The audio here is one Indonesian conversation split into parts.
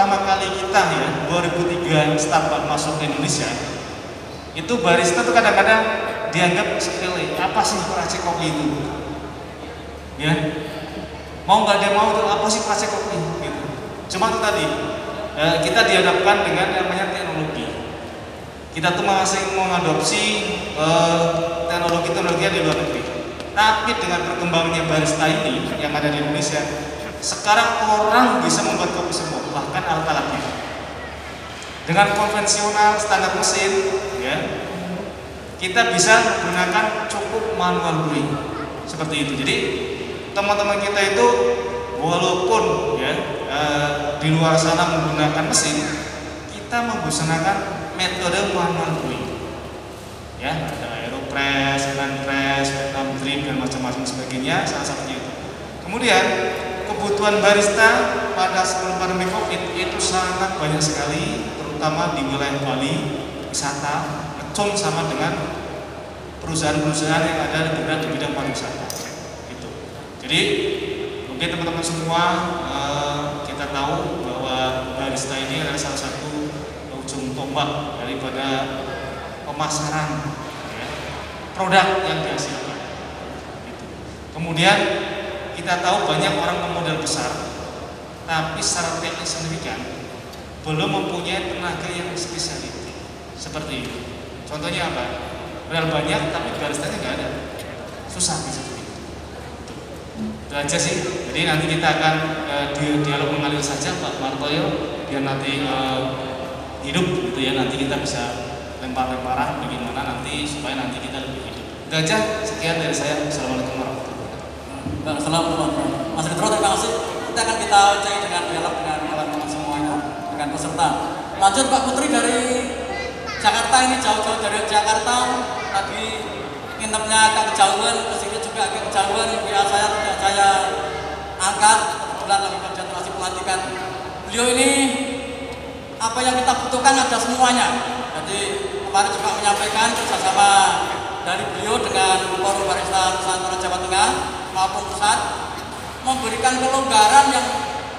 pertama kali kita ya 2003 Starbucks masuk ke Indonesia, itu barista tuh kadang-kadang dianggap sepele. Apa sih peracik kopi itu? Ya, mau nggak ada mau tuh apa sih peracik kopi? Gitu. Cuma itu tadi kita dihadapkan dengan namanya teknologi. Kita tuh masih mengadopsi teknologi di luar negeri. Tapi dengan perkembangannya barista ini yang ada di Indonesia, sekarang orang bisa membuat kopi semua, bahkan alat-alatnya. Dengan konvensional standar mesin, ya, kita bisa menggunakan cukup manual brewing seperti itu. Jadi teman-teman kita itu walaupun ya di luar sana menggunakan mesin, kita menggunakan metode manual brewing. Ya, ada aeropress, hand press, Vietnam drip dan macam-macam sebagainya, salah satunya itu. Kemudian kebutuhan barista pada sebelum pandemi Covid itu sangat banyak sekali, terutama di wilayah Bali, wisata, ngecung sama dengan perusahaan-perusahaan yang ada di bidang pariwisata. Gitu. Jadi mungkin teman-teman semua kita tahu bahwa barista ini adalah salah satu ujung tombak daripada pemasaran ya, produk yang dihasilkan. Gitu. Kemudian kita tahu banyak orang pemodal besar, tapi secara teknis sendiri belum mempunyai tenaga yang spesialiti seperti itu. Contohnya apa? Modal banyak tapi baristanya nggak ada, susah bisa seperti itu. Itu aja sih. Jadi nanti kita akan dialog mengalir saja Pak Martoyo, biar nanti hidup gitu ya. Nanti kita bisa lempar-lemparan bagaimana nanti supaya nanti kita lebih hidup. Itu aja. Sekian dari saya. Assalamualaikum warahmatullahi wabarakatuh. Assalamualaikum. Mas Ridro, terima kasih. Nanti akan kita cek dengan dialog dengan teman-teman semuanya, dengan peserta. Lanjut Pak Putri dari Jakarta, ini jauh-jauh dari Jakarta. Tadi nginepnya agak kejauhan, kesini juga agak kejauhan. WA saya tidak saya angkat, kebetulan lagi konsentrasi pelantikan. Beliau ini apa yang kita butuhkan ada semuanya. Jadi kemarin juga menyampaikan kerjasama dari beliau dengan Forum Barista Nusantara Jawa Tengah maupun pusat memberikan kelonggaran yang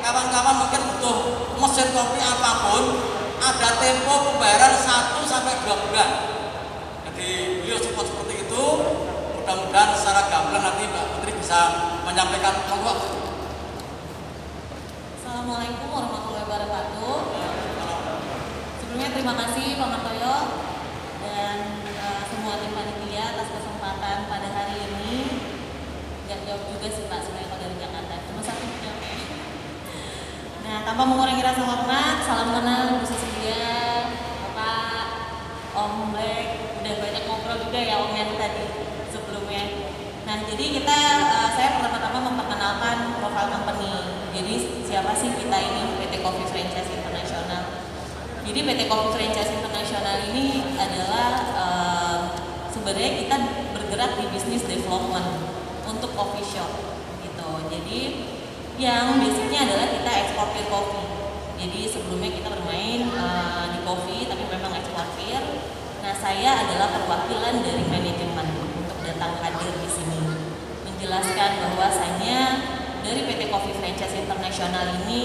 kawan-kawan mungkin butuh mesin kopi apapun, ada tempo pembayaran 1 sampai 2 bulan. Jadi beliau support seperti itu. Mudah-mudahan secara gamblang nanti Mbak Putri bisa menyampaikan. Assalamualaikum warahmatullahi wabarakatuh. Sebelumnya terima kasih Pak Martoyo dan semua tim panitia atas kesempatan pada hari ini. Gak jauh juga sih Pak, sebenarnya kalau dari Jakarta cuma 1 jam. Nah, tanpa mengurangi rasa hormat, salam kenal Ibu Cecilia, Bapak, Om Black, udah banyak ngobrol juga ya Om yang tadi sebelumnya. Nah, jadi saya pertama-tama memperkenalkan profil company. Jadi siapa sih kita ini, PT Coffee Franchise International. Jadi PT Coffee Franchise International ini adalah sebenarnya kita bergerak di bisnis development untuk coffee shop gitu. Jadi yang basicnya adalah kita eksportir kopi. Jadi sebelumnya kita bermain di kopi tapi memang eksportir. Nah, saya adalah perwakilan dari manajemen untuk datang hadir di sini menjelaskan bahwasanya dari PT Coffee Franchise International ini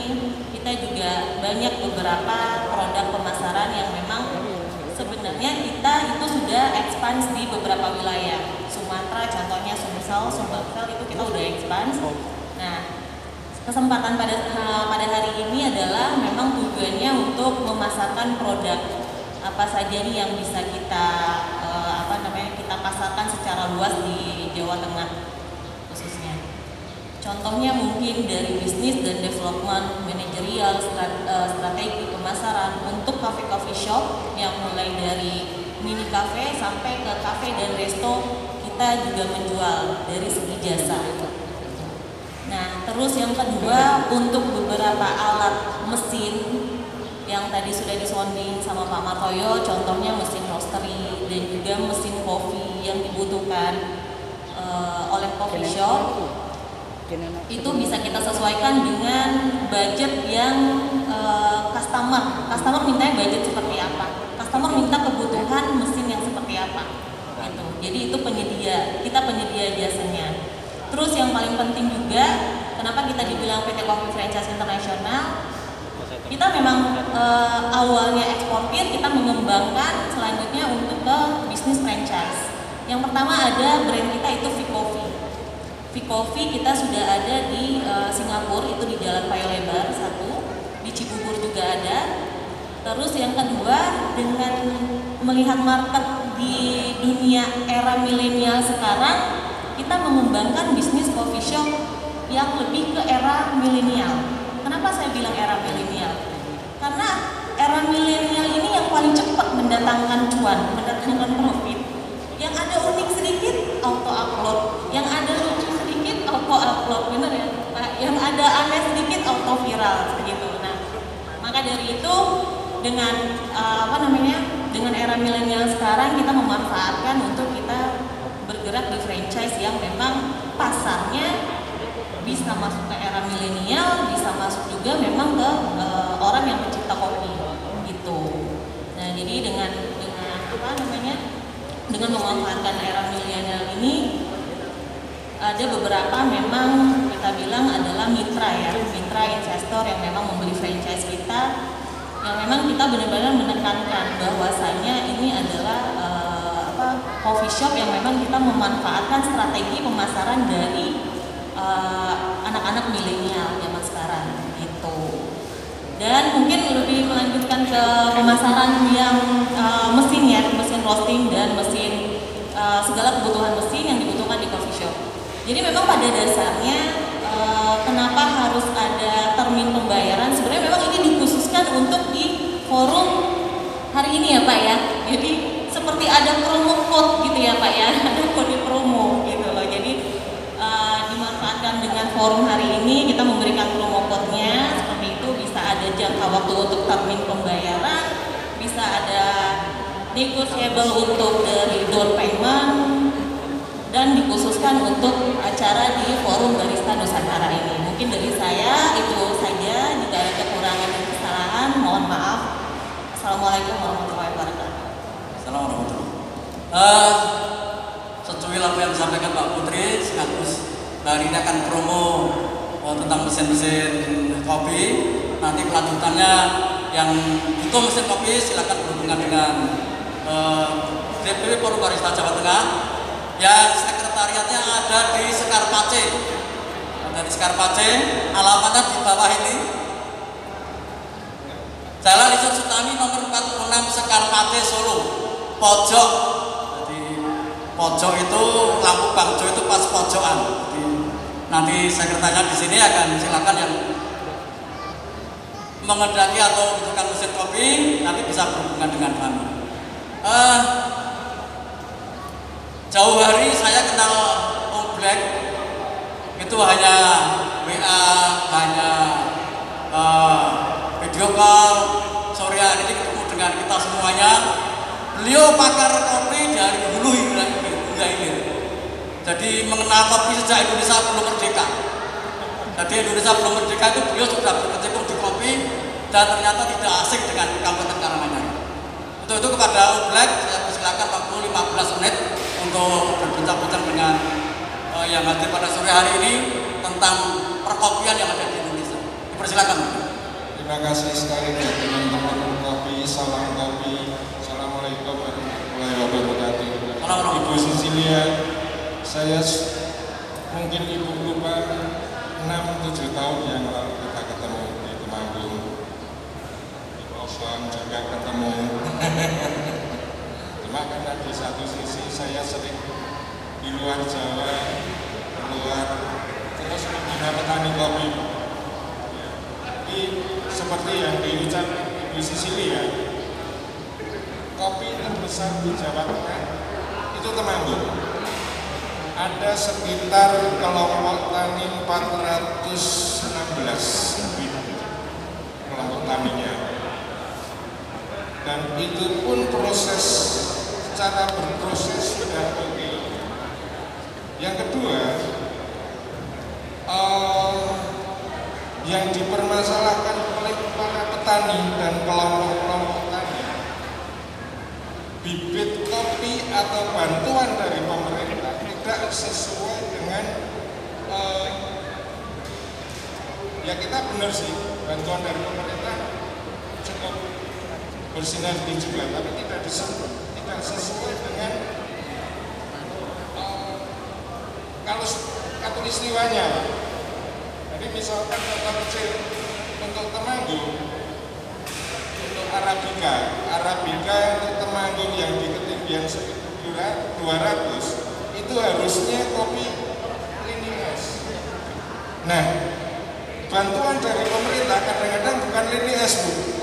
kita juga banyak beberapa produk pemasaran yang memang sebenarnya kita itu sudah expand di beberapa wilayah. Sumatera contohnya Sumbaksel itu kita udah expand. Nah, kesempatan pada hari ini adalah memang tujuannya untuk memasarkan produk apa saja nih yang bisa kita kita pasarkan secara luas di Jawa Tengah khususnya. Contohnya mungkin dari bisnis dan development, manajerial, strategi pemasaran untuk coffee shop yang mulai dari mini cafe sampai ke cafe dan resto, kita juga menjual dari segi jasa. Nah, terus yang kedua untuk beberapa alat mesin yang tadi sudah disonding sama Pak Martoyo, contohnya mesin roastery dan juga mesin kopi yang dibutuhkan oleh coffee shop, itu bisa kita sesuaikan dengan budget yang customer mintanya budget seperti apa, customer minta kebutuhan mesin yang seperti apa gitu. Jadi itu kita penyedia jasanya. Terus yang paling penting juga kenapa kita dibilang PT Coffee Franchise International, kita memang awalnya eksportir, kita mengembangkan selanjutnya untuk ke bisnis franchise. Yang pertama ada brand kita itu V-Coffee. V-Coffee kita sudah ada di Singapura, itu di Jalan Payo Lebar 1, di Cibubur juga ada. Terus yang kedua, dengan melihat market di dunia era milenial sekarang, kita mengembangkan bisnis coffee shop yang lebih ke era milenial. Kenapa saya bilang era milenial? Karena era milenial ini yang paling cepat mendatangkan cuan, mendatangkan profit. Yang ada unik sedikit, auto upload. Yang ada lucu sedikit, auto upload. Bener ya, Pak? Yang ada aneh sedikit, auto viral, begitu. Nah, maka dari itu dengan dengan era milenial sekarang kita memanfaatkan untuk kita bergerak di franchise yang memang pasarnya bisa masuk ke era milenial, bisa masuk juga memang ke orang yang pencipta kopi gitu. Nah, jadi dengan memanfaatkan era milenial ini ada beberapa memang kita bilang adalah mitra investor yang memang membeli franchise kita, yang memang kita benar-benar menekankan bahwasanya ini adalah coffee shop yang memang kita memanfaatkan strategi pemasaran dari anak-anak milenial zaman sekarang gitu. Dan mungkin lebih melanjutkan ke pemasaran yang mesin roasting dan mesin segala kebutuhan mesin yang dibutuhkan di coffee shop. Jadi memang pada dasarnya kenapa harus ada termin pembayaran, sebenarnya memang ini dikhususkan untuk di forum hari ini ya Pak ya. Jadi seperti ada promo code gitu ya Pak ya, ada kode promo gitu loh. Jadi dimanfaatkan dengan forum hari ini, kita memberikan promo code-nya seperti itu, bisa ada jangka waktu untuk termin pembayaran, bisa ada negotiable untuk dari down payment, dan dikhususkan untuk acara di forum Barista Nusantara ini. Mungkin dari saya itu saja, jika ada kekurangan dan kesalahan mohon maaf. Assalamualaikum warahmatullahi wabarakatuh. Assalamualaikum warahmatullahi. Sesuai apa yang disampaikan Pak Putri, sekaligus hari ini akan promo tentang mesin-mesin kopi. Nanti kelanjutannya yang butuh mesin kopi silakan berhubungan dengan DPW Forum Barista Jawa Tengah. Ya, sekretariatnya ada di Sekarpace. Ada di Sekarpace, alamatnya di bawah ini. Jalan Isur Sutami nomor 46 Sekarpace Solo. Pojok. Jadi pojok itu lampu bangjo itu pas pojokan. Jadi, nanti sekretariat di sini akan silakan yang mengendaki atau membutuhkan mesin kopi nanti bisa berhubungan dengan kami. Jauh hari saya kenal Om Black itu hanya WA, hanya video call. Sore hari ini ketemu dengan kita semuanya. Beliau pakar kopi dari hulu hingga hilir. Jadi mengenal kopi sejak Indonesia belum merdeka. Jadi Indonesia belum merdeka itu beliau sudah berkecimpung di kopi dan ternyata tidak asing dengan Kabupaten Karanganyar. Untuk itu kepada Om Black saya persilakan waktu 15 menit untuk berbincang-bincang dengan yang hadir pada sore hari ini tentang perkopian yang ada di Indonesia. Dipersilakan. Terima kasih sekali teman-teman kopi, salam kopi. Assalamualaikum warahmatullahi wabarakatuh. Ibu Sisilia, saya mungkin Ibu lupa 6-7 tahun yang lalu kita ketemu di Temanggung. Di Boston juga ketemu. Cuma karena di satu sisi saya sering di luar Jawa, keluar terus membina petani kopi. Jadi seperti yang diucapkan Ibu Sisilia, kopi terbesar di Jawa Tengah itu Temanggung. Ada sekitar kelompok tani 416 kelompok taninya. Dan itu pun secara berproses sudah oke. Yang kedua, yang dipermasalahkan oleh para petani dan kelompok-kelompok tani, bibit kopi atau bantuan dari pemerintah tidak sesuai dengan ya kita benar sih, bantuan dari pemerintah bersinergi juga, tapi tidak sesuai dengan katulistiwanya. Jadi misalkan contoh kecil untuk Temanggung, untuk Arabica untuk Temanggung yang di ketinggian 1200 itu harusnya kopi lini es. Nah, bantuan dari pemerintah kadang-kadang bukan lini es, Bu.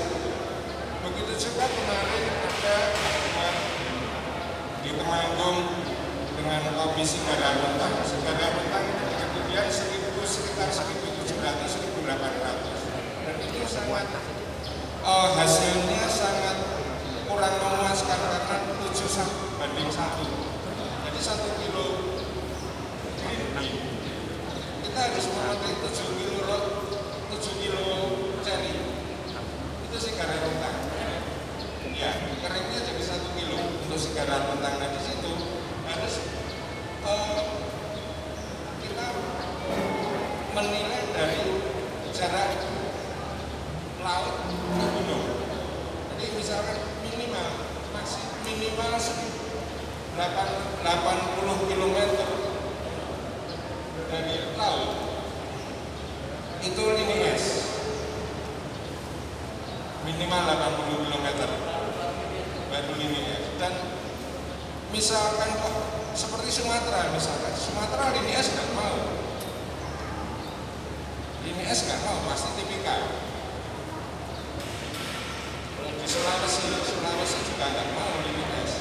Begitu juga kemarin ada di Temanggung dengan kopi Sigara Runtang. Sigara Runtang itu di ketinggian sekitar 1.700-1.800, dan itu sangat hasilnya sangat kurang memuaskan karena 7:1. Jadi 1 kilo green tea kita harus memakai 7 kilo cherry. Itu Sigara Runtang. Ya, keringnya jadi 1 kilo untuk Sigara Runtang. Nah, di situ harus kita menilai dari jarak laut ke gunung. Jadi misalkan minimal 80 km dari laut itu lini es. Minimal 80 km baru lini es. Dan misalkan kok seperti Sumatera, lini es nggak mau. Lini es nggak mau, pasti tipikal. Di Sulawesi juga nggak mau lini es.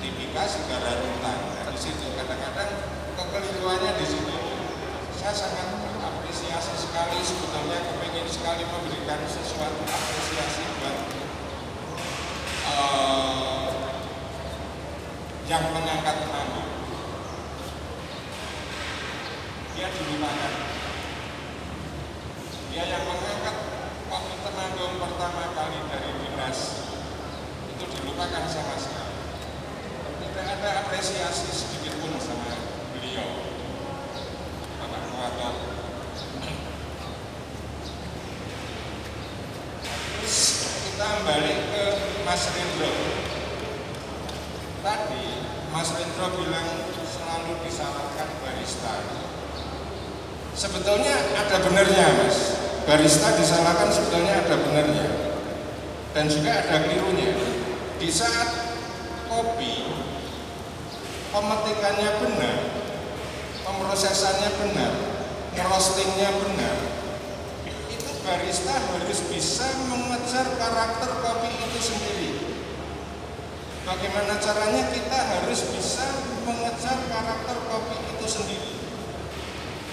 Tipikal Sigara Runtang. Nah, di situ kadang-kadang kekeliruannya di situ. Saya sangat apresiasi sekali, sebetulnya kepingin sekali memberikan sesuatu apresiasi buat yang mengangkat Temanggung. Dia dilupakan. Dia yang mengangkat kopi Temanggung pertama kali dari dinas itu dilupakan sama sekali. Tidak ada apresiasi sedikit pun sama beliau, Bapak Muhammad. Terus kita balik ke Mas Rindro. Tadi Mas Rindro bilang selalu disalahkan barista. Sebetulnya ada benarnya, Mas. Barista disalahkan sebetulnya ada benarnya. Dan juga ada kelirunya. Di saat kopi pemetikannya benar, pemrosesannya benar, ngerostingnya benar, itu barista harus bisa mengejar karakter kopi itu sendiri. Bagaimana caranya? Kita harus bisa mengejar karakter kopi itu sendiri.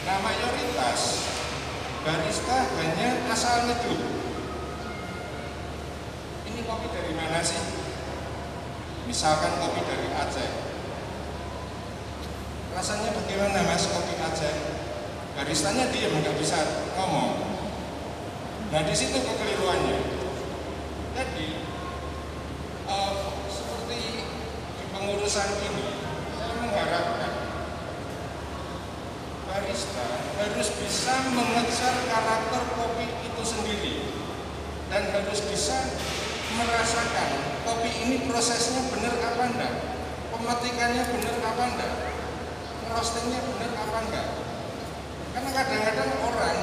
Nah, mayoritas barista hanya asal nyeduh. Ini kopi dari mana sih? Misalkan kopi dari Aceh. Rasanya bagaimana, Mas, kopi Aceh? Baristanya diam, nggak bisa ngomong. Nah, di situ kekeliruannya. Jadi seperti di pengurusan ini, saya mengharapkan barista harus bisa mengejar karakter kopi itu sendiri dan harus bisa merasakan kopi ini prosesnya benar apa enggak, pemetikannya benar apa enggak, roastingnya benar apa enggak. Karena kadang-kadang orang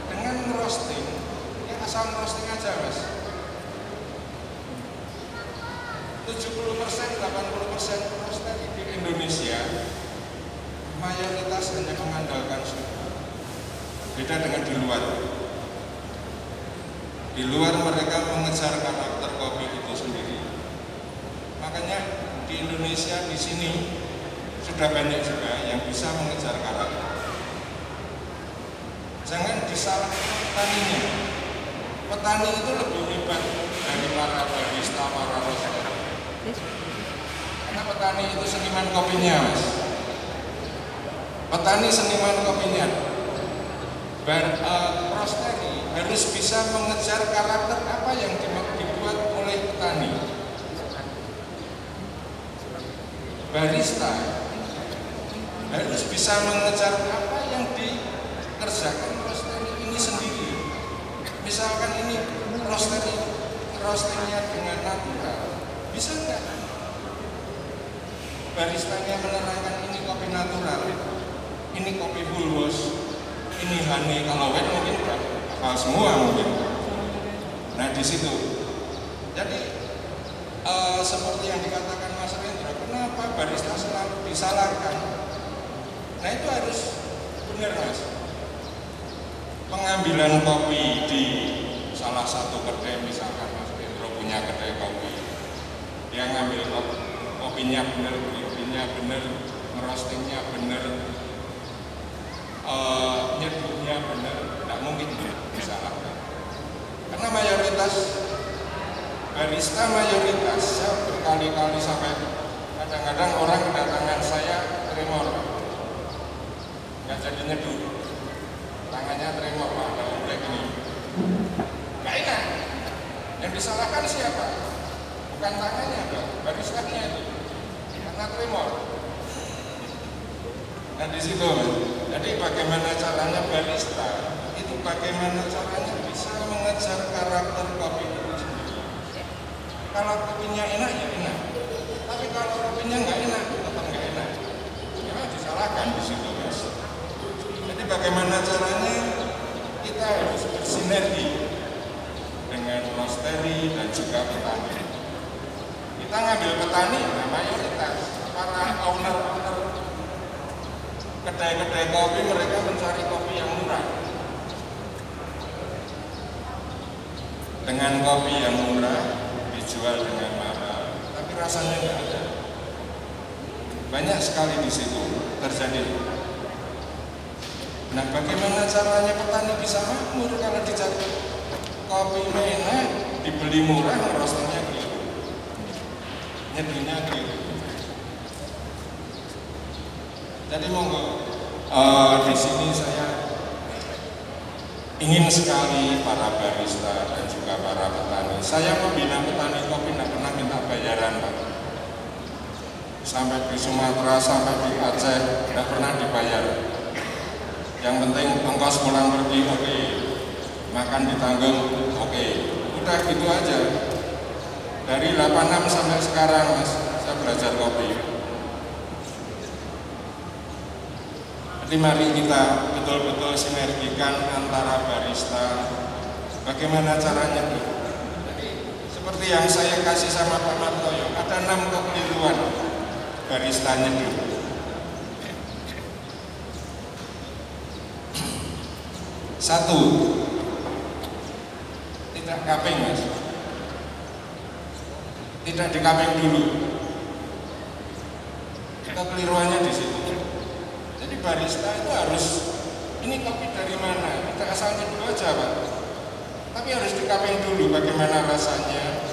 dengan roasting ya asal roasting aja, Mas. 70%, 80% roaster di Indonesia mayoritas hanya mengandalkan suhu. Beda dengan di luar. Di luar mereka mengejar karakter kopi itu sendiri. Makanya di Indonesia di sini sudah banyak juga yang bisa mengejar karakter. Jangan disalahkan petaninya. Petani itu lebih hebat dari para barista, para roaster. Karena petani itu seniman kopinya, Mas. Petani seniman kopinya. Roastery harus bisa mengejar karakter apa yang dibuat oleh petani. Barista harus bisa mengejar apa yang dikerjakan roastery ini sendiri. Misalkan ini roastery roastingnya dengan natural, bisa nggak baristanya menerangkan ini kopi natural, ini kopi full wash, ini honey, kalau wet mungkin hafal semua mungkin. Nah di situ, jadi seperti yang dikatakan Mas Rendra, kenapa barista selalu disalahkan? Nah itu harus benar Mas. Pengambilan kopi di salah satu kedai, misalkan Mas Rendra punya kedai kopi, dia ngambil kopinya benar, kopinya benar, roastingnya benar, nyeduhnya benar, tidak mungkin disalahkan. Karena mayoritas barista saya berkali-kali sampai kadang-kadang orang kedatangan saya tremor, nggak jadi nyeduh, tangannya tremor, Pak, ada ombek ini, nggak enak. Yang disalahkan siapa? Bukan tangannya, baristanya itu, karena tremor. Nah di situ, jadi bagaimana caranya barista itu bagaimana caranya bisa mengejar karakter kopi itu sendiri. Kalau kopinya enak ya enak, tapi kalau kopinya nggak enak tetap nggak enak. Memang disalahkan di situ Mas. Jadi bagaimana caranya kita harus bersinergi dengan roastery dan juga petani. Kita ngambil petani, nah mayoritas para owner kedai-kedai kopi mereka mencari kopi yang murah. Dengan kopi yang murah dijual dengan mahal, tapi rasanya nggak ada. Banyak sekali di situ terjadi. Nah, bagaimana caranya petani bisa makmur kalau dicari kopi enak, dibeli murah, roastingnya gitu, nyeduhnya gitu. Jadi monggo di sini saya ingin sekali para barista dan juga para petani. Saya membina petani kopi tidak pernah minta bayaran, Pak. Sampai di Sumatera, sampai di Aceh, tidak pernah dibayar. Yang penting ongkos pulang pergi oke, makan ditanggung oke, udah gitu aja. Dari 86 sampai sekarang Mas, saya belajar kopi. Jadi mari kita betul-betul sinergikan antara barista. Bagaimana caranya Bu? Jadi seperti yang saya kasih sama Pak Martoyo, ada 6 kekeliruan baristanya dulu. Satu, tidak cupping Mas. Tidak di cupping dulu. Kekeliruannya di situ. Jadi barista itu harus, ini kopi dari mana? Tidak asalnya dulu aja Pak, tapi harus di cupping dulu bagaimana rasanya.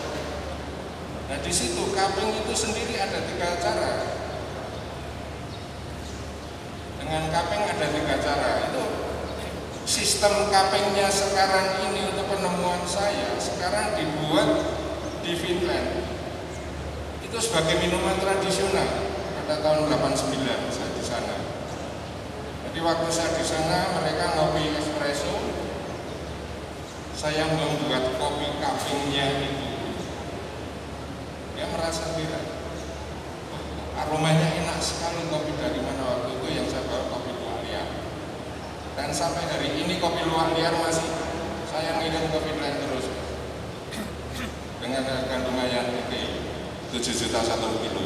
Nah di situ cupping itu sendiri ada 3 cara. Dengan cupping ada 3 cara. Itu sistem cuppingnya sekarang ini untuk penemuan saya sekarang dibuat di Finland. Itu sebagai minuman tradisional pada tahun 89 saya di sana. Jadi waktu saya di sana mereka ngopi espresso, saya membuat kopi cuppingnya itu. Dia merasa beda. Aromanya enak sekali, kopi dari mana waktu itu yang saya bawa kopi luar liar. Dan sampai hari ini kopi luar liar masih saya ngirim kopi lain terus dengan harga lumayan gede, 7 juta 1 kilo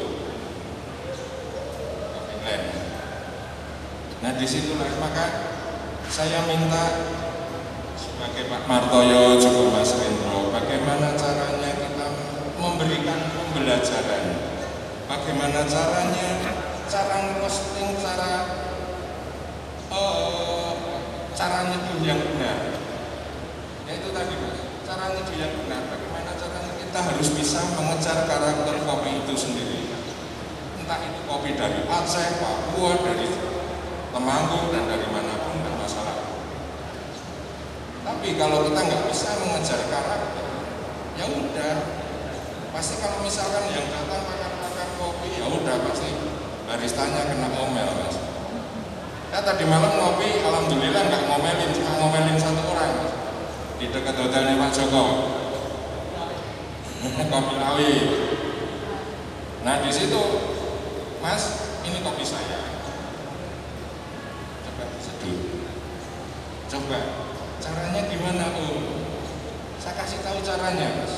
kopi lain. Nah disitulah maka saya minta sebagai Pak Martoyo juga Mas Rendro, bagaimana caranya kita memberikan pembelajaran, bagaimana caranya, cara ngerosting, cara nyeduh yang benar. Ya itu tadi Mas, cara nyeduh yang benar, bagaimana caranya kita harus bisa mengejar karakter kopi itu sendiri. Entah itu kopi dari Aceh, Papua, dari Temanggung dan dari manapun tidak masalah. Tapi kalau kita nggak bisa mengejar karakter, ya udah. Pasti kalau misalkan yang datang pakar-pakar kopi, ya udah pasti baristanya kena omel Mas. Ya tadi malam ngopi, alhamdulillah nggak ngomelin, cuma ngomelin 1 orang Mas. Di dekat hotelnya Pak Joko. kopi Lawi. Nah di situ, Mas, ini kopi saya. Coba seduh. Coba, caranya gimana Om? Saya kasih tahu caranya, Mas.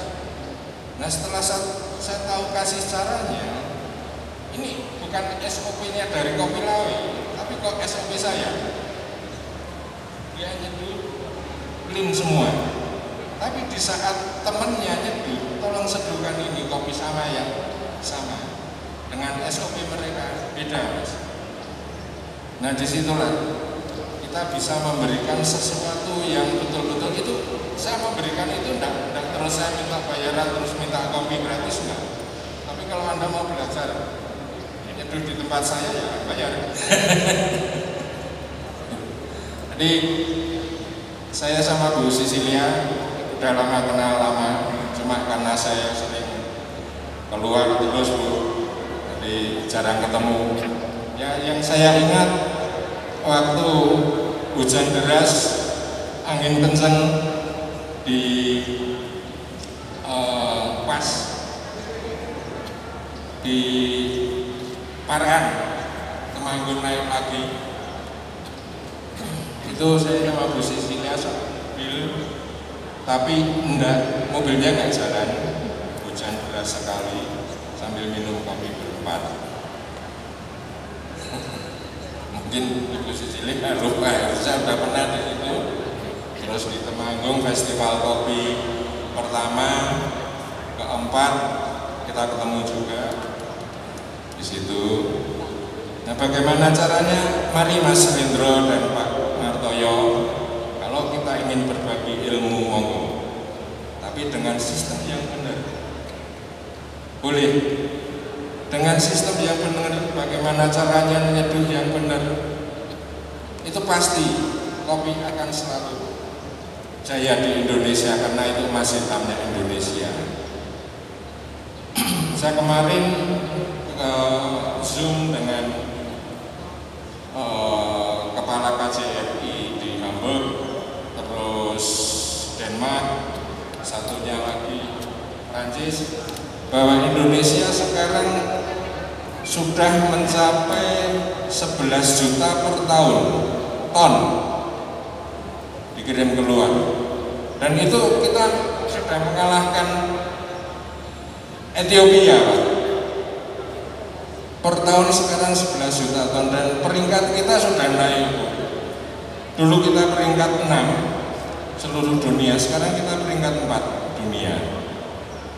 Nah setelah saya tahu kasih caranya, ini bukan SOP-nya dari kopi Lawi, tapi kok SOP saya. Dia nyeduh clean semua. Tapi di saat temennya nyeduh, tolong seduhkan ini kopi sama yang sama dengan SOP mereka beda, Mas. Nah disitulah kita bisa memberikan sesuatu yang betul-betul itu. Saya memberikan itu enggak terus saya minta bayaran terus minta kopi gratis enggak. Tapi kalau Anda mau belajar nyeduh di tempat saya ya bayar. Jadi saya sama Bu Sisilia udah lama kenal cuma karena saya sering keluar terus Bu, jadi jarang ketemu. Ya yang saya ingat waktu hujan deras, angin kenceng di pas di Parahan, Temanggung naik lagi. Itu saya sama Bu Sisilia mobil, tapi enggak, mobilnya enggak jalan, hujan deras sekali, sambil minum kopi berempat. Mungkin Ibu Sisilia lupa, saya udah pernah di situ. Terus di Temanggung festival kopi pertama, keempat kita ketemu juga di situ. Nah, bagaimana caranya? Mari Mas Hendro dan Pak Martoyo, kalau kita ingin berbagi ilmu monggo, tapi dengan sistem yang benar. Boleh. Dengan sistem yang benar, bagaimana caranya menyeduh yang benar? Itu pasti kopi akan selalu jaya di Indonesia karena itu emas hitamnya Indonesia. Saya kemarin Zoom dengan kepala KJRI di Hamburg, terus Denmark, satunya lagi Prancis, bahwa Indonesia sekarang sudah mencapai 11 juta per tahun ton dikirim keluar, dan itu kita sudah mengalahkan Ethiopia, Pak. Per tahun sekarang 11 juta ton, dan peringkat kita sudah naik. Dulu kita peringkat 6 seluruh dunia, sekarang kita peringkat 4 dunia.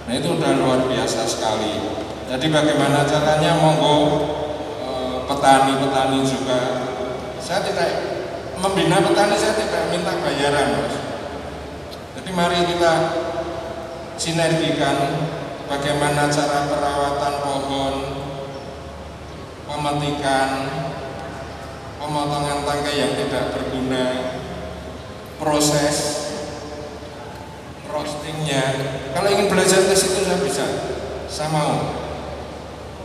Nah itu udah luar biasa sekali. Jadi bagaimana caranya? Monggo petani-petani juga. Saya tidak membina petani, saya tidak minta bayaran, Mas. Jadi mari kita sinergikan bagaimana cara perawatan pohon, pemetikan, pemotongan tangkai yang tidak berguna, proses roastingnya. Kalau ingin belajar ke situ saya bisa, saya mau.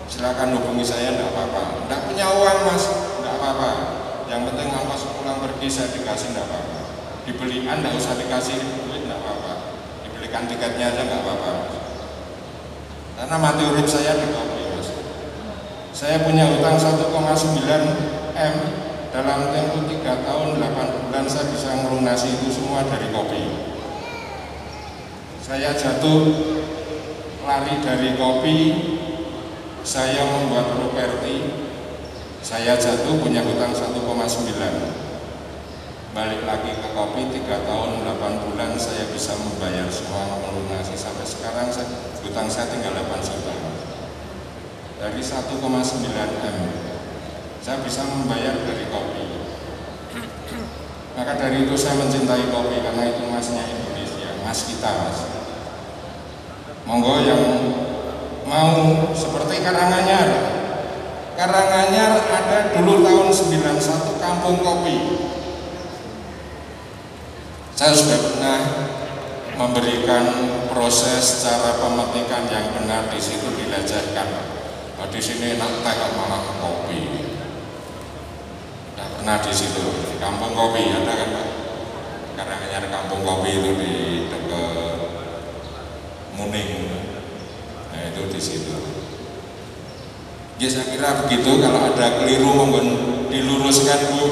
Silakan hubungi saya, enggak apa-apa. Enggak punya uang, Mas, enggak apa-apa. Yang penting ongkos pulang pergi saya dikasih, enggak apa-apa. Dibelian enggak usah dikasih duit, enggak apa-apa. Dibelikan tiketnya aja enggak apa-apa, Mas. Karena mati urip saya di kopi, Mas. Saya punya hutang 1,9 M. Dalam tempo 3 tahun 8 bulan saya bisa melunasi itu semua dari kopi. Saya jatuh lari dari kopi, saya membuat properti, saya jatuh punya hutang 1,9. Balik lagi ke kopi 3 tahun 8 bulan saya bisa membayar semua, melunasi. Sampai sekarang hutang saya tinggal 8 juta. Dari 1,9 M saya bisa membayar dari kopi. Maka dari itu saya mencintai kopi, karena itu emasnya Indonesia, emas kita, Mas. Monggo yang mau seperti Karanganyar. Karanganyar ada dulu tahun 91 kampung kopi. Saya sudah pernah memberikan proses cara pemetikan yang benar, di situ dilecehkan. Di sini enak teh malah kopi. Tidak pernah di situ. Di kampung kopi ada kan, Pak? Karanganyar kampung kopi itu di dekat Muning. itu di situ. Ya saya kira begitu, kalau ada keliru mohon diluruskan Bu.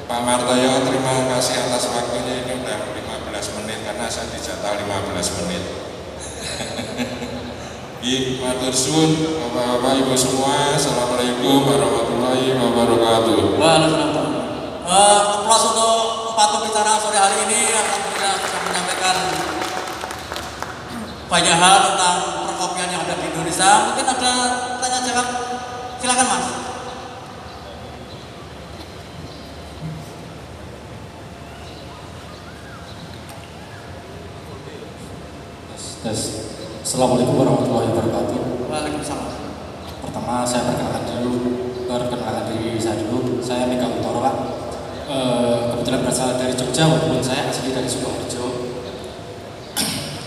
Pak Martoyo, terima kasih atas waktunya, ini udah 15 menit karena saya dijatah 15 menit. Matur suwun Bapak-bapak Ibu semua. Assalamualaikum warahmatullahi wabarakatuh. Waalaikumsalam. Aplaus untuk 4 pembicara sore hari ini. Alhamdulillah sudah menyampaikan banyak hal tentang perkopian yang ada di Indonesia. Mungkin ada tanya jawab, silakan Mas. Tes. Assalamualaikum warahmatullahi wabarakatuh. Waalaikumsalam. Pertama saya perkenalkan diri saya dulu. Saya Mega Utoro Pak. Kebetulan berasal dari Jogja walaupun saya asli dari Sukoharjo.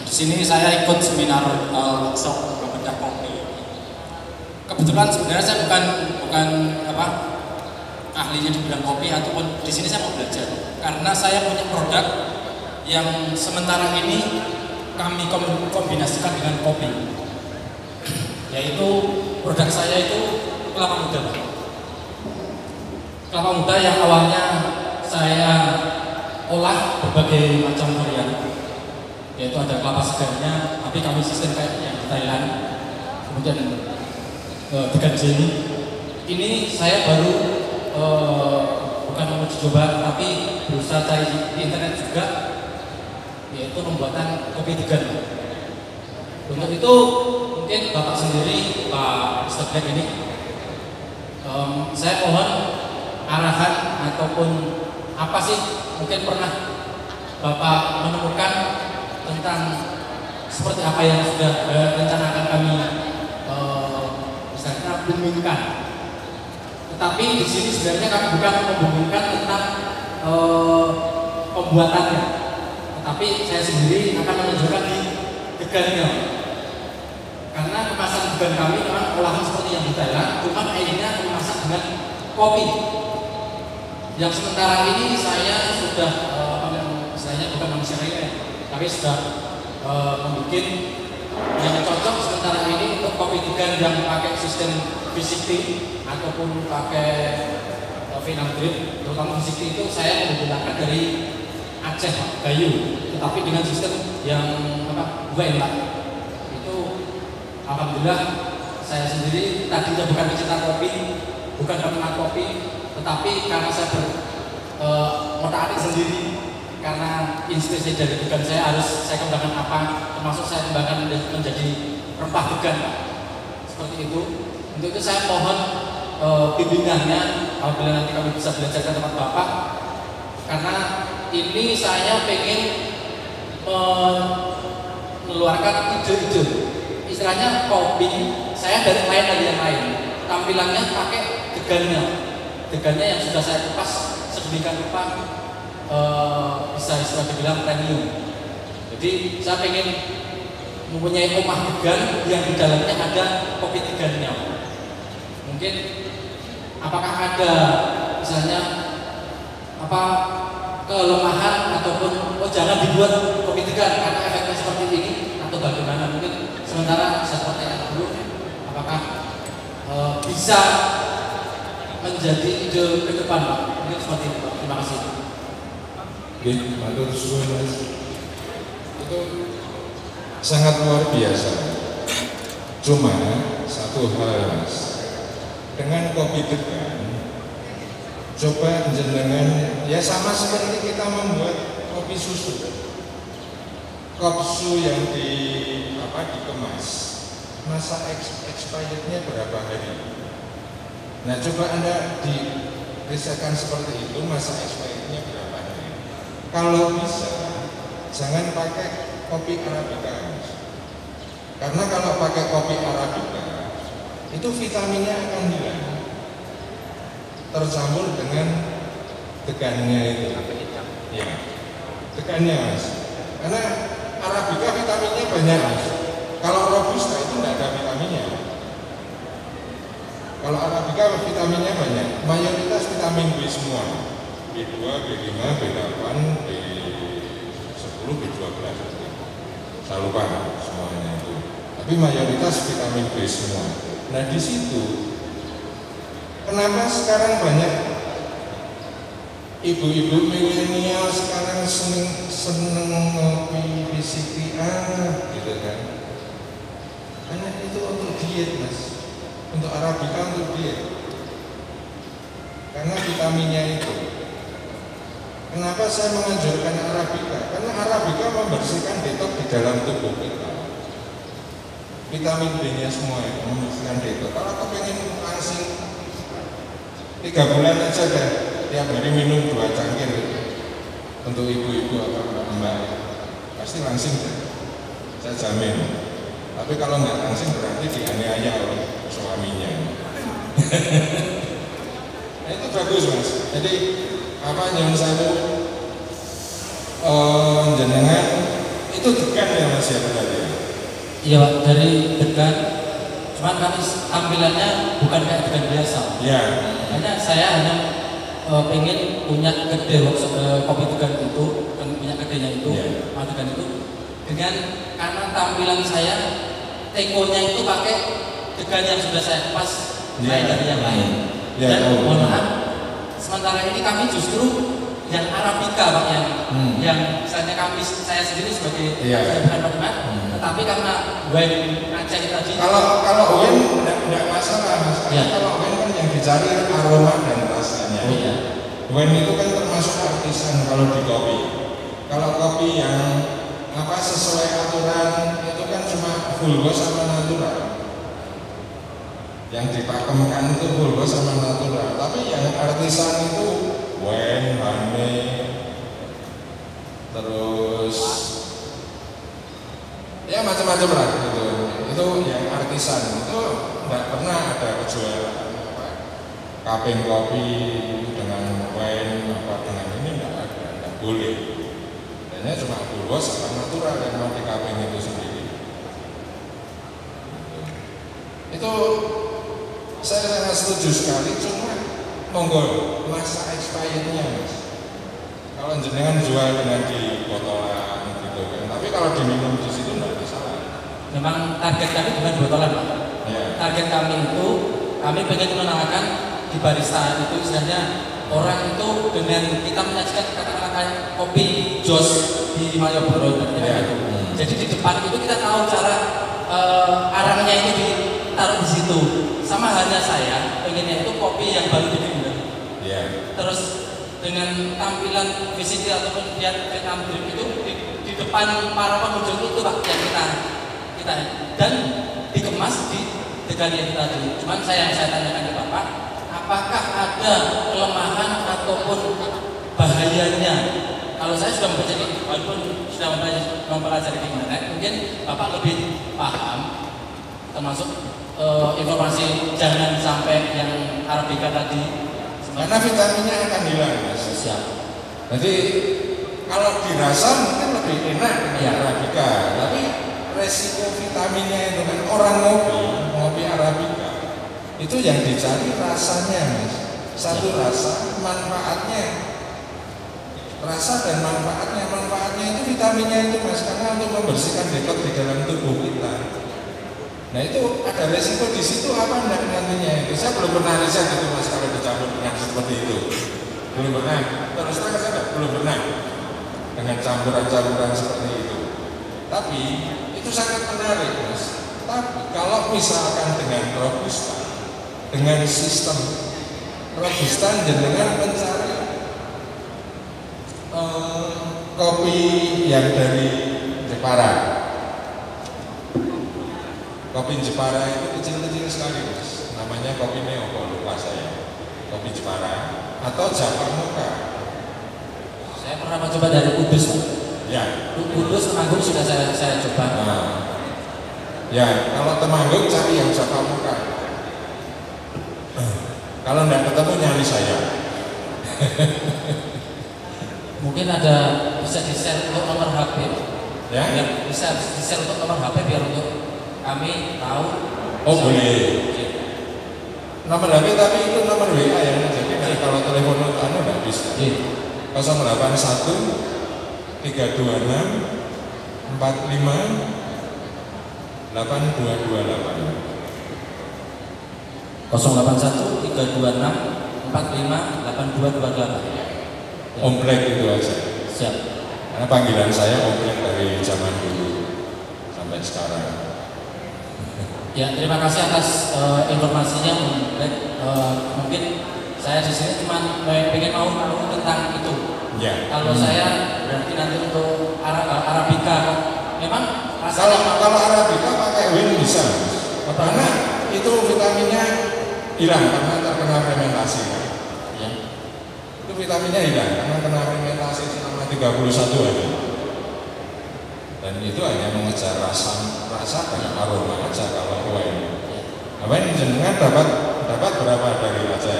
Di sini saya ikut seminar workshop membedah kopi. Kebetulan sebenarnya saya bukan ahlinya di bidang kopi ataupun di sini saya mau belajar karena saya punya produk yang sementara ini kami kombinasikan dengan kopi, yaitu produk saya itu kelapa muda. Kelapa muda yang awalnya saya olah berbagai macam varian, yaitu ada kelapa segarnya, tapi kami sistem kayak yang di Thailand, kemudian degan jelly. Ini saya baru bukan mau dicoba, tapi berusaha cari di internet juga, yaitu pembuatan kopi degan. Untuk itu mungkin Bapak sendiri, Pak Mr. Black ini, saya mohon arahan ataupun apa sih mungkin pernah Bapak menemukan tentang seperti apa yang sudah rencanakan kami misalnya boomingkan. Tetapi di sini sebenarnya kami bukan membumingkan tentang pembuatannya, tetapi saya sendiri akan menunjukkan di degannya. Karena kemasan degan kami memang olahan seperti yang di Thailand, cuma airnya dimasak dengan kopi. Yang sementara ini saya sudah istilahnya bukan manusia lainnya, tapi sudah membuat yang cocok sementara ini untuk kopi degan yang pakai sistem V60 ataupun pakai final drip. Terutama V60 itu saya menggunakan dari Aceh Gayo, tetapi dengan sistem yang blend Pak. Itu alhamdulillah saya sendiri tadinya bukan pecinta kopi, bukan peminat kopi, tetapi karena saya otak-atik sendiri, karena inspirasi dari degan saya harus saya kembangkan apa, termasuk saya kembangkan menjadi rempah degan Pak. Seperti itu. Untuk itu saya mohon bimbingannya apabila nanti kami bisa belajar ke tempat Bapak, karena ini saya pengen mengeluarkan ide-ide, istilahnya kopi saya dari yang lain, tampilannya pakai degannya yang sudah saya kupas sedemikian rupa, bisa istilah dibilang premium. Jadi saya pengen mempunyai rumah degan yang di dalamnya ada kopi degannya. Mungkin apakah ada misalnya kelemahan ataupun jangan dibuat kopi degan karena efeknya seperti ini atau bagaimana? Mungkin sementara saya pertanyaan dulu, apakah bisa menjadi ide ke depan Pak? Mungkin seperti itu Pak. Terima kasih. Oke, matur suwun Mas. Itu sangat luar biasa. Cuma satu hal Mas, dengan kopi degan, coba jenengan ya sama seperti kita membuat kopi susu. Kopsu yang dikemas, masa expirednya berapa hari? Nah coba Anda dirisetkan seperti itu, masa expirednya berapa hari? Kalau bisa, jangan pakai kopi Arabica. Karena kalau pakai kopi Arabica, itu vitaminnya akan hilang, tercampur dengan degannya itu. Ya, degannya Mas. Karena Arabica vitaminnya banyak Mas. Kalau Robusta itu tidak ada vitaminnya. Kalau Arabica vitaminnya banyak, mayoritas vitamin B semua, B2, B5, B8, B10, B12. Saya lupa semuanya itu. tapi mayoritas vitamin B semua. Nah di situ kenapa sekarang banyak ibu-ibu milenial sekarang seneng ngopi BCA gitu kan? Karena itu untuk diet mas, untuk Arabica untuk diet. Karena vitaminnya itu. Kenapa saya menganjurkan Arabica? Karena Arabica membersihkan detox di dalam tubuh kita. Vitamin B-nya semua ya, membersihkan detox. Kalau kau pengen langsing 3 bulan aja deh, tiap hari minum 2 cangkir untuk ibu-ibu atau mbak-mbak, pasti langsing deh. Saya jamin. Tapi kalau nggak langsing berarti dianiaya oleh suaminya. Nah, itu bagus mas. Jadi apa yang saya jenengan itu degan ya mas ya berarti? Iya Pak, dari degan. Cuman kami tampilannya bukan kayak degan biasa. Iya. Hanya saya hanya pengen punya gede kopi degan itu, punya gedenya itu, yeah. Degan itu dengan karena tampilan saya tekonya itu pakai degan yang sudah saya pas lain dari yang lain. Dan mohon maaf, sementara ini kami justru yang Arabica Pak, yang misalnya kami saya sendiri sebagai saya bukan penikmat, tetapi karena wine Aceh tadi. Kalau wine tidak masalah mas, kalau wine kan yang dicari aroma dan rasanya. Wine itu kan termasuk artisan kalau di kopi. Kalau kopi yang apa sesuai aturan itu kan cuma vulgo sama natural. Yang dipakemkan itu vulgo sama natural. Tapi yang artisan itu wine, honey, terus ya macam-macam lah gitu. Itu yang artisan itu tidak pernah ada kejualan kaping kopi dengan wine apa dengan ini tidak boleh. Hanya cuma vulgo sama natural yang mau di kaping itu sendiri. Itu saya sangat setuju sekali, cuma monggo masa expirednya mas. Kalau jenengan jual dengan di botolan gitu kan, tapi kalau diminum di situ nggak masalah. Memang target kami bukan botolan Pak. Target kami itu kami pengen mengenalkan di barista itu istilahnya orang itu dengan kita menyajikan katakanlah kayak kopi jos di Malioboro gitu. Jadi di depan itu kita tahu cara arangnya itu ditaruh di situ. Sama halnya saya pengennya itu kopi yang baru dibikin. Terus dengan tampilan fisik ataupun Vietnam Drip itu di depan para pengunjung itu Pak yang kita dan dikemas di degannya tadi. Cuman saya tanyakan ke Bapak, apakah ada kelemahan ataupun bahayanya? Kalau saya sudah mempelajari, walaupun sudah mempelajari di internet, mungkin Bapak lebih paham, termasuk informasi jangan sampai yang Arabica tadi. Karena vitaminnya akan hilang mas. Siap. Jadi kalau dirasa mungkin lebih enak dengan Arabica, tapi resiko vitaminnya itu kan orang ngopi Arabica itu yang dicari rasanya mas. Satu rasa, manfaatnya. Rasa dan manfaatnya itu vitaminnya itu mas, karena untuk membersihkan detox di dalam tubuh kita. Nah itu ada resiko di situ apa enggak nantinya itu. Saya belum pernah riset itu mas kalau dicampur dengan seperti itu. Belum pernah. Terus terang saya belum pernah dengan campuran-campuran seperti itu. Tapi itu sangat menarik mas. Tapi kalau misalkan dengan robusta, dengan sistem robusta jenengan mencari kopi yang dari Jepara. Kopi Jepara itu kecil-kecil sekali mas. Namanya kopi Neopo, lupa saya. Kopi Jepara atau Java Mocha. Saya pernah mencoba dari Kudus Pak. Ya. Kudus Temanggung sudah saya coba. Nah, ya kalau Temanggung cari yang Java Mocha. Kalau tidak ketemu nyari saya. Mungkin ada bisa di-share untuk nomor HP. Ya? Bisa di-share untuk nomor HP biar untuk kami tahu. Oh boleh. Nomor HP tapi itu nomor WA ya. Jadi kalau telepon anu nggak bisa. 081 326 45 8228. 081 326 45 8228. Om Black itu aja. Siap. Karena panggilan saya Om Black dari zaman dulu sampai sekarang. Ya, terima kasih atas informasinya Om Black. Mungkin saya di sini cuma pengen mau tahu tentang itu. Ya. Kalau saya berarti nanti untuk Arabica memang Kalau Arabica pakai win bisa, karena itu vitaminnya hilang karena terkena fermentasi. Ya. Itu vitaminnya hilang karena kena fermentasi selama 31 hari. Dan itu hanya mengejar rasa dan aroma aja kalau wine. Apa ini jenengan dapat berapa dari aja?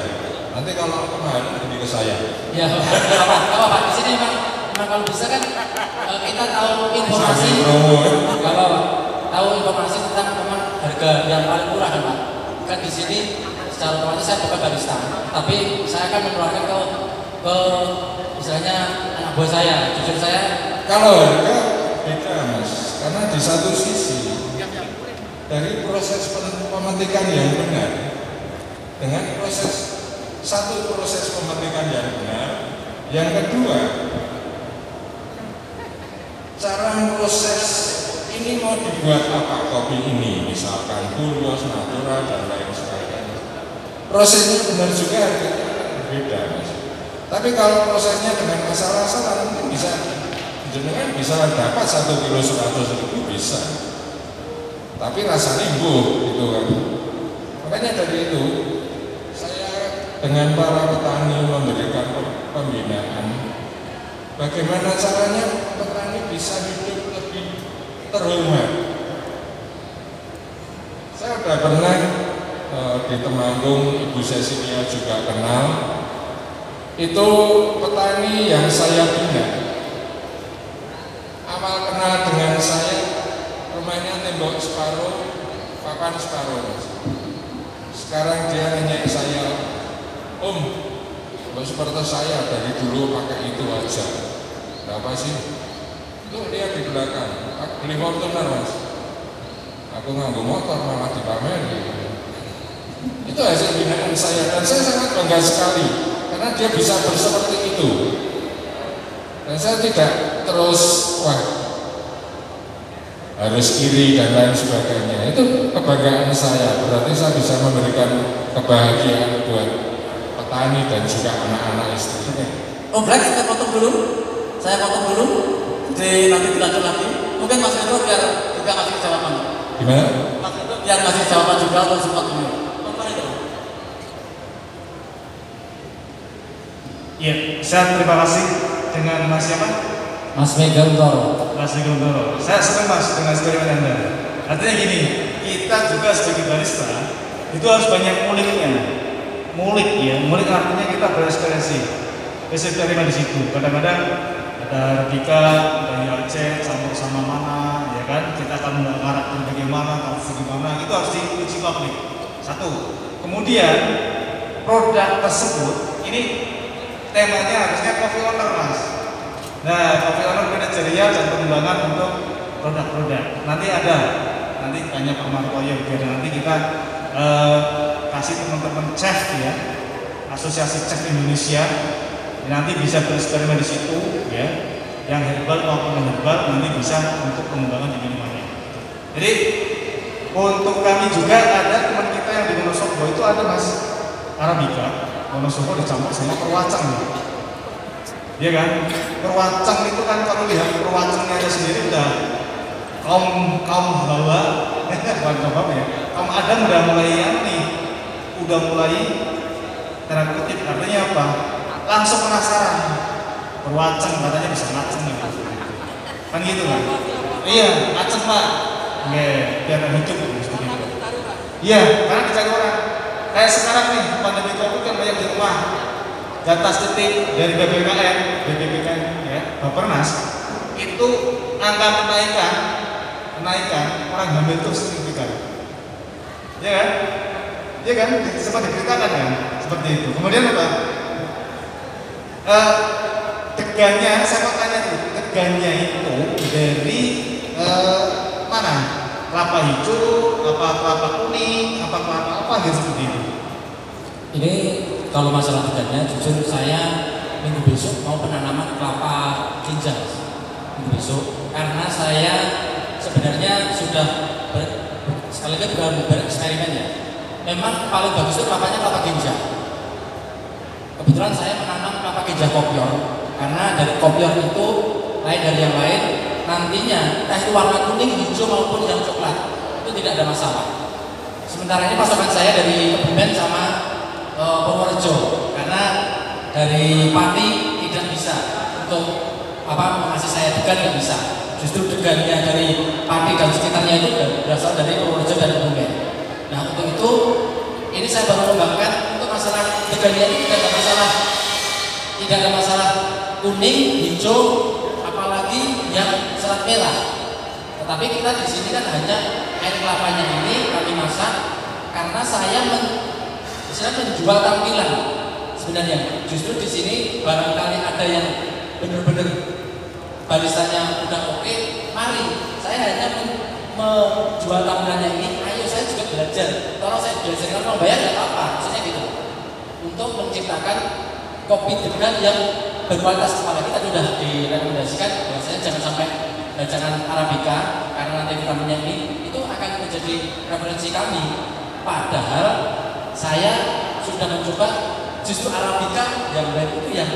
Nanti kalau kemarin jadi ke saya. Ya, apa di sini memang kalau bisa kan kita tahu informasi. Gak apa-apa. Tahu informasi tentang memang harga yang paling murah kan Pak. Kan di sini secara otomatis saya bukan barista, tapi saya akan menularkan ke misalnya anak buah saya, jujur saya. Kalau harga beda Mas, karena di satu sisi dari proses pemetikan yang benar dengan satu proses pemetikan yang benar, yang kedua cara proses ini mau dibuat apa kopi ini, misalkan pulvos, natural dan lain sebagainya. Prosesnya benar juga harganya berbeda Mas. Tapi kalau prosesnya dengan asal-asalan mungkin bisa jenengan bisa dapat 1 kilo 100.000 bisa. Tapi rasanya gitu kan. Makanya dari itu saya dengan para petani memberikan pembinaan bagaimana caranya petani bisa hidup lebih terhormat. Saya sudah pernah di Temanggung, Ibu Cecilia juga kenal. Itu petani yang saya bina. Awal kenal dengan saya, rumahnya tembok separuh, papan separuh. Sekarang dia nanya saya, Om, seperti saya dari dulu pakai itu aja. Berapa sih? Tuh dia di belakang, beli Fortuner Mas. Aku nganggo motor malah dipamerin. Itu hasil binaan saya dan saya sangat bangga sekali karena dia bisa berseperti itu. Dan saya tidak terus harus iri dan lain sebagainya. Itu kebanggaan saya. Berarti saya bisa memberikan kebahagiaan buat petani dan juga anak-anak istri. Om Black, kita potong dulu. Saya potong dulu. Jadi nanti dilanjut lagi. Mungkin Mas Hendro biar juga kasih jawaban. Gimana? Mas Hendro biar kasih jawaban juga atau sempat dulu. Iya, saya terima kasih dengan Mas siapa? Mas Mega Untoro. Mas Mega Untoro. Saya senang Mas dengan eksperimen Anda. Artinya gini, kita juga sebagai barista itu harus banyak mulik ya. Mulik artinya kita bereksperimen di situ. Kadang-kadang ada Arabica dari Aceh campur sama mana, ya kan? Kita akan mengarahkan bagaimana, itu harus diuji publik. Satu. Kemudian produk tersebut ini temanya harusnya coffee owner Mas. Nah, coffee owner manajerial dan pengembangan untuk produk-produk. Nanti tanya Pak Martoyo biar nanti kita kasih teman-teman chef ya, Asosiasi Chef Indonesia, nanti bisa bereksperimen di situ ya. Yang herbal maupun non herbal nanti bisa untuk pengembangan di minumannya. Jadi untuk kami juga ada teman kita yang di Wonosobo itu ada Mas Arabica. Wonosobo dicampur sama perwacang nih. Iya kan? Perwacang itu kan kalau lihat perwacangnya aja sendiri udah kaum Hawa, bukan kaum ya. Kaum Adam udah mulai tanda kutip artinya apa? Langsung penasaran. Perwacang katanya bisa ngaceng nih. Kan gitu kan? Iya, ngaceng Pak. Nggak, biar hidup seperti itu. Iya, karena dicari orang. Kayak sekarang nih, pandemi COVID kan banyak di rumah. Data statistik dari BPPKN ya, Bappenas itu angka kenaikan orang hamil itu signifikan. Ya kan? Ya kan? Sempat diberitakan kan? Seperti itu. Kemudian apa? Teganya, saya mau tanya tuh, teganya itu dari mana? kelapa hijau, apa kelapa kuning, apa kelapa apa gitu seperti itu. Ini kalau masalah degannya, jujur saya minggu besok mau penanaman kelapa jinjang minggu besok, karena saya sebenarnya sudah sekali lagi bereksperimen ya. Memang paling bagus itu kelapanya kelapa ganja. Kebetulan saya menanam kelapa ganja kopior, karena dari kopior itu lain dari yang lain, nantinya entah itu warna kuning, hijau maupun yang coklat itu tidak ada masalah. Sementara ini pasokan saya dari Kebumen sama Purworejo, karena dari Pati tidak bisa untuk mengasih saya degan, tidak bisa. Justru degannya dari Pati dan sekitarnya itu berasal dari Purworejo dan Kebumen. Nah untuk itu ini saya baru mengembangkan untuk masalah degannya ini tidak ada masalah kuning, hijau, apalagi yang serat merah. Tetapi kita di sini kan hanya air kelapanya ini kami masak karena saya menjual tampilan sebenarnya. Justru di sini barangkali ada yang benar-benar baristanya udah oke, mari saya hanya menjual tampilannya ini. Ayo saya juga belajar. Kalau saya belajar kalau bayar nggak apa-apa, maksudnya gitu. Untuk menciptakan kopi degan yang berkualitas. Apalagi tadi sudah direkomendasikan bahwasanya jangan Arabica, karena nanti vitaminnya ini itu akan menjadi referensi kami. Padahal saya sudah mencoba justru Arabica yang lain itu yang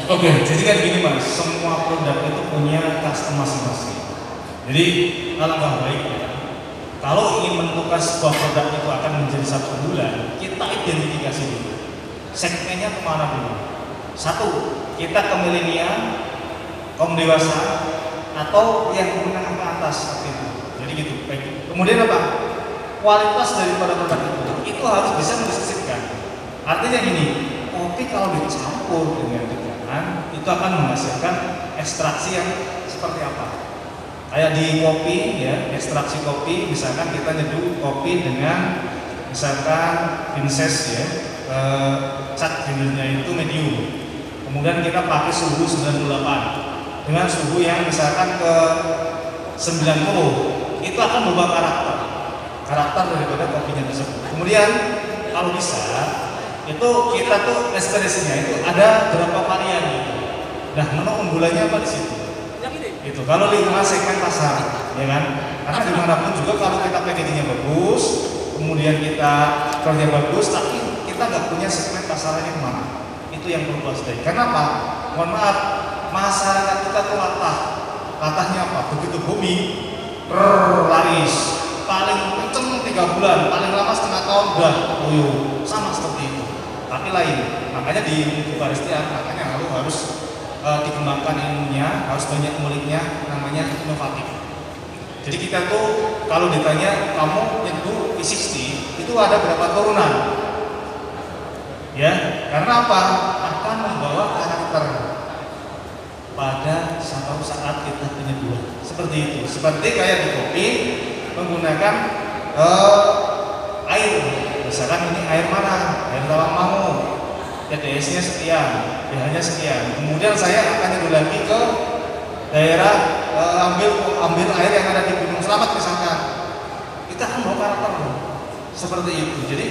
Oke, jadi kan gini Mas, semua produk itu punya custom masing-masing. Jadi alangkah baiknya kalau ingin menentukan sebuah produk itu akan menjadi satu bulan, kita identifikasi dulu segmennya kemana dulu. Satu, kita ke milenial, kaum dewasa, atau yang menengah ke atas seperti itu. Jadi gitu. Baik. Kemudian apa? Kualitas daripada produk itu harus bisa mendeskripsikan. Artinya gini, kopi kalau dicampur dengan degan itu akan menghasilkan ekstraksi yang seperti apa? Kayak di kopi ya, ekstraksi kopi misalkan kita nyeduh kopi dengan misalkan Vinces ya, cat vinilnya itu medium. Kemudian kita pakai suhu 98 dengan suhu yang misalkan ke 90, itu akan berubah karakter daripada kopinya tersebut. Kemudian kalau bisa itu kita tuh ekspresinya itu ada berapa varian gitu. Nah, menu unggulannya apa di situ? Itu kalau lingkungan segmen pasar, ya kan? Karena dimanapun juga kalau kita packagingnya bagus, kemudian kita kerja bagus, tapi kita nggak punya segmen pasarnya kemana? Itu yang perlu waspadai. Kenapa? Mohon maaf, masyarakat kita tuh latahnya apa? Begitu bumi, laris, paling kenceng 3 bulan, paling lama setengah tahun udah loyo, sama seperti itu. Tapi lain, makanya di Baristian makanya harus dikembangkan ilmunya, harus banyak muliknya, namanya inovatif. Jadi kita tuh kalau ditanya kamu nyeduh V60 itu ada berapa turunan? Ya, karena apa? Akan membawa karakter pada satu saat kita penyeduhan. Seperti itu. Seperti kayak di kopi menggunakan air. Misalkan ini air mana? Air Tawangmangu. TDS-nya sekian, pH-nya sekian. Kemudian saya akan nyeduh lagi ke daerah ambil air yang ada di Gunung Selamat misalkan. Kita akan bawa karakter seperti itu. Jadi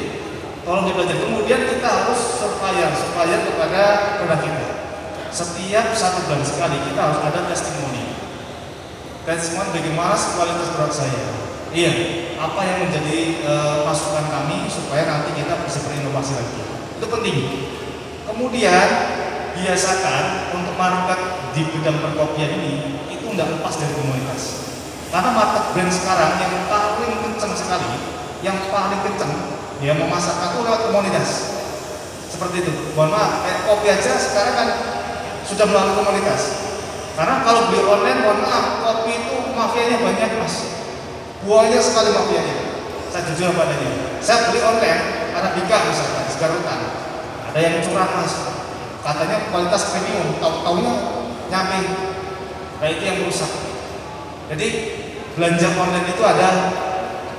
tolong dipelajari. Kemudian kita harus supplier kepada produk kita. Setiap 1 bulan sekali kita harus ada testimoni. Testimoni bagaimana kualitas produk saya. Iya, apa yang menjadi masukan kami supaya nanti kita bisa berinovasi lagi. Itu penting. Kemudian biasakan untuk market di bidang perkopian ini itu tidak lepas dari komunitas. Karena market brand sekarang yang paling kencang sekali, yang paling kencang ya memasarkan itu lewat komunitas. Seperti itu. Mohon maaf, kayak kopi aja sekarang kan sudah melalui komunitas. Karena kalau beli online, mohon maaf, kopi itu mafianya banyak mas. Buahnya sekali mafianya. Saya jujur padanya. Saya beli online Arabica misalkan, segarutan. Ada yang curang mas. Katanya kualitas premium, tahu-tahunya nyampe. Nah itu yang rusak. Jadi belanja online itu ada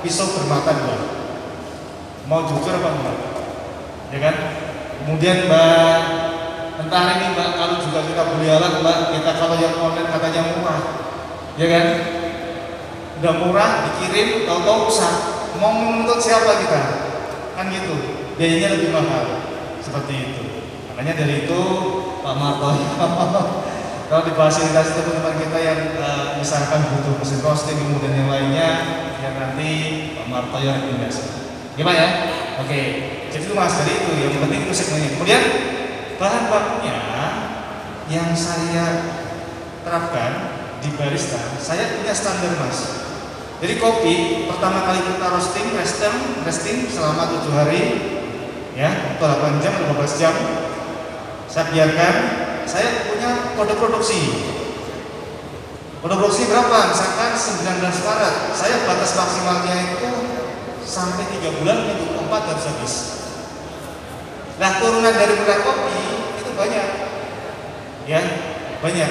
pisau bermata 2. Mau jujur apa enggak? Ya kan? Kemudian mbak, entah ini mbak, kalau juga kita beli alat mbak, kita kalau yang online katanya murah, ya kan? udah murah dikirim, tahu-tahu rusak. Mau menuntut siapa kita? Kan gitu, biayanya lebih mahal. Seperti itu. Makanya dari itu Pak Marto, kalau difasilitasi teman-teman kita yang misalkan butuh mesin roasting kemudian yang lainnya, yang nanti Pak Marto yang rekomendasi. Gimana ya? Oke, jadi itu mas dari itu yang penting itu segmennya. Kemudian bahan bakunya yang saya terapkan di barista, saya punya standar mas. Jadi kopi pertama kali kita resting selama 7 hari, ya, atau 8 jam atau 12 jam. Saya biarkan. Saya punya kode produksi. Kode produksi berapa? Misalkan 19 karat. Saya batas maksimalnya itu sampai 3 bulan, minggu 4 harus habis. Nah, turunan dari berat kopi itu banyak, ya, banyak.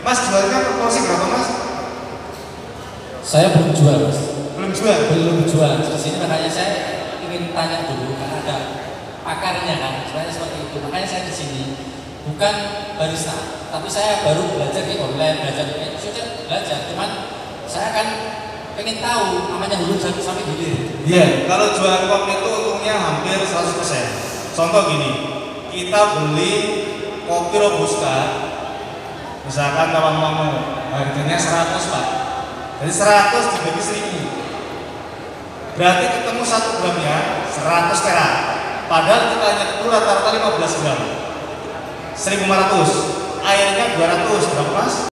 Mas jualnya proporsi berapa mas? Saya belum jual, Mas. Belum jual? Belum jual. Di sini makanya saya ingin tanya dulu karena ada pakarnya kan, sebenarnya seperti itu. Makanya saya di sini bukan barista, tapi saya baru belajar di online, sudah belajar. Cuman saya akan pengen tahu namanya hulu sampai hilir. Iya, kalau jualan kopi itu untungnya hampir 100%. Contoh gini, kita beli kopi robusta, misalkan kawan mau harganya 100 pak. Jadi 100 dibagi 1000, berarti ketemu 1 gramnya 100 perak. Padahal kita hanya perlu rata-rata 15 gram, 1500. Airnya 200, berapa mas?